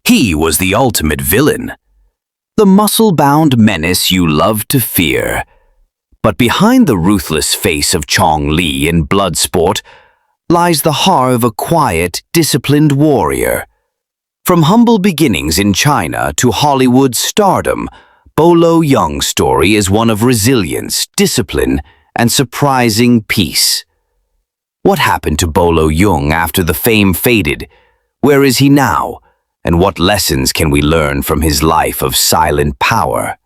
He was the ultimate villain, the muscle-bound menace you loved to fear. But behind the ruthless face of Chong Li in Bloodsport lies the heart of a quiet, disciplined warrior. From humble beginnings in China to Hollywood stardom, Bolo Yeung's story is one of resilience, discipline, and surprising peace. What happened to Bolo Yeung after the fame faded? Where is he now? And what lessons can we learn from his life of silent power?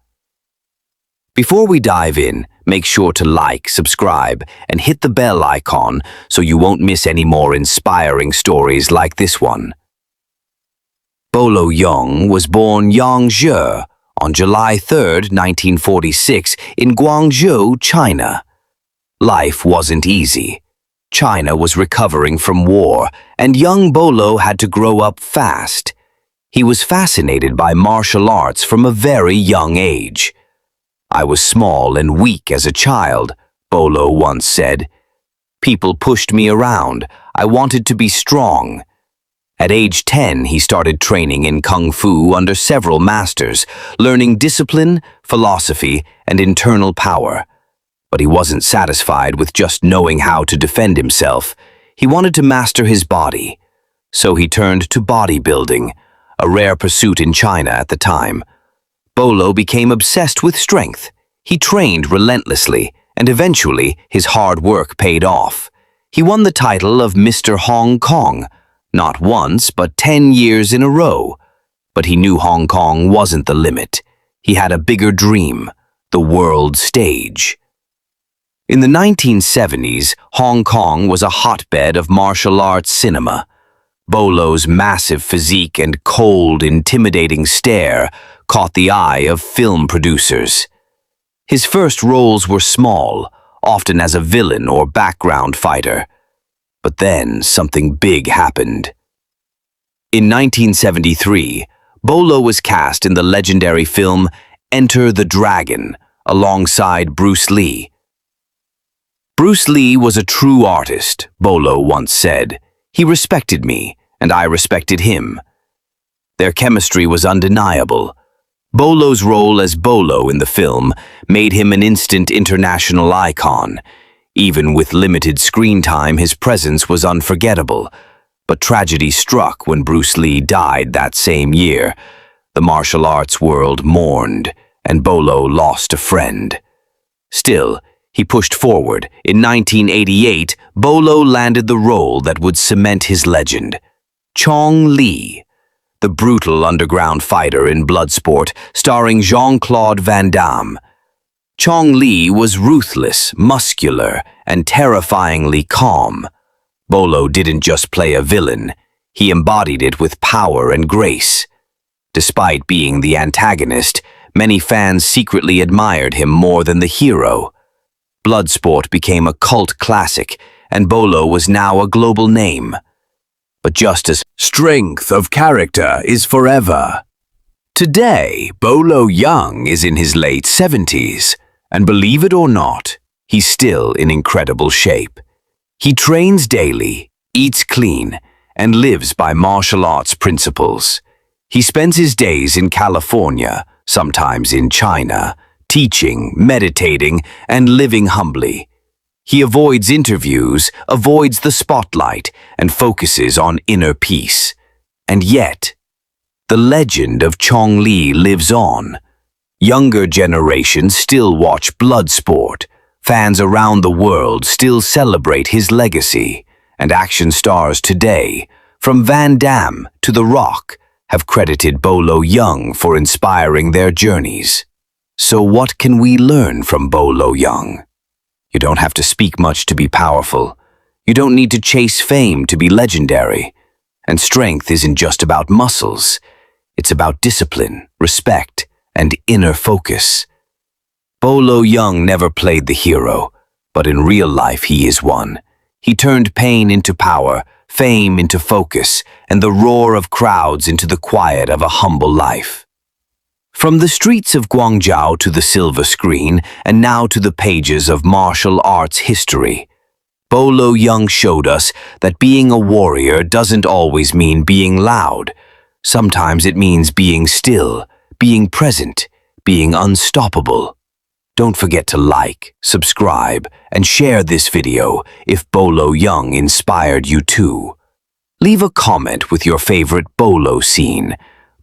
Before we dive in, make sure to like, subscribe, and hit the bell icon so you won't miss any more inspiring stories like this one. Bolo Yeung was born Yang Zhe on July 3, 1946, in Guangzhou, China. Life wasn't easy. China was recovering from war, and young Bolo had to grow up fast. He was fascinated by martial arts from a very young age. "I was small and weak as a child," Bolo once said. "People pushed me around. I wanted to be strong." At age 10, he started training in Kung Fu under several masters, learning discipline, philosophy, and internal power. But he wasn't satisfied with just knowing how to defend himself. He wanted to master his body. So he turned to bodybuilding, a rare pursuit in China at the time. Bolo became obsessed with strength. He trained relentlessly, and eventually his hard work paid off. He won the title of Mr. Hong Kong, not once, but 10 years in a row. But he knew Hong Kong wasn't the limit. He had a bigger dream, the world stage. In the 1970s, Hong Kong was a hotbed of martial arts cinema. Bolo's massive physique and cold, intimidating stare caught the eye of film producers. His first roles were small, often as a villain or background fighter. But then something big happened. In 1973, Bolo was cast in the legendary film Enter the Dragon alongside Bruce Lee. "Bruce Lee was a true artist," Bolo once said. "He respected me, and I respected him." Their chemistry was undeniable. Bolo's role as Bolo in the film made him an instant international icon. Even with limited screen time, his presence was unforgettable. But tragedy struck when Bruce Lee died that same year. The martial arts world mourned, and Bolo lost a friend. Still, he pushed forward. In 1988, Bolo landed the role that would cement his legend. Chong Li, the brutal underground fighter in Bloodsport, starring Jean-Claude Van Damme. Chong Li was ruthless, muscular, and terrifyingly calm. Bolo didn't just play a villain, he embodied it with power and grace. Despite being the antagonist, many fans secretly admired him more than the hero. Bloodsport became a cult classic, and Bolo was now a global name. But just as strength of character is forever. Today, Bolo Yeung is in his late 70s, and believe it or not, he's still in incredible shape. He trains daily, eats clean, and lives by martial arts principles. He spends his days in California, sometimes in China, teaching, meditating, and living humbly. He avoids interviews, avoids the spotlight, and focuses on inner peace. And yet, the legend of Chong Li lives on. Younger generations still watch Bloodsport. Fans around the world still celebrate his legacy. And action stars today, from Van Damme to The Rock, have credited Bolo Yeung for inspiring their journeys. So what can we learn from Bolo Yeung? You don't have to speak much to be powerful. You don't need to chase fame to be legendary. And strength isn't just about muscles. It's about discipline, respect, and inner focus. Bolo Yeung never played the hero, but in real life he is one. He turned pain into power, fame into focus, and the roar of crowds into the quiet of a humble life. From the streets of Guangzhou to the silver screen, and now to the pages of martial arts history, Bolo Yeung showed us that being a warrior doesn't always mean being loud. Sometimes it means being still, being present, being unstoppable. Don't forget to like, subscribe, and share this video if Bolo Yeung inspired you too. Leave a comment with your favorite Bolo scene,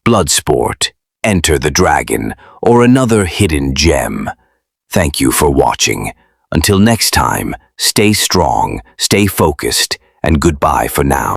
Bloodsport, Enter the Dragon, or another hidden gem. Thank you for watching. Until next time, stay strong, stay focused, and goodbye for now.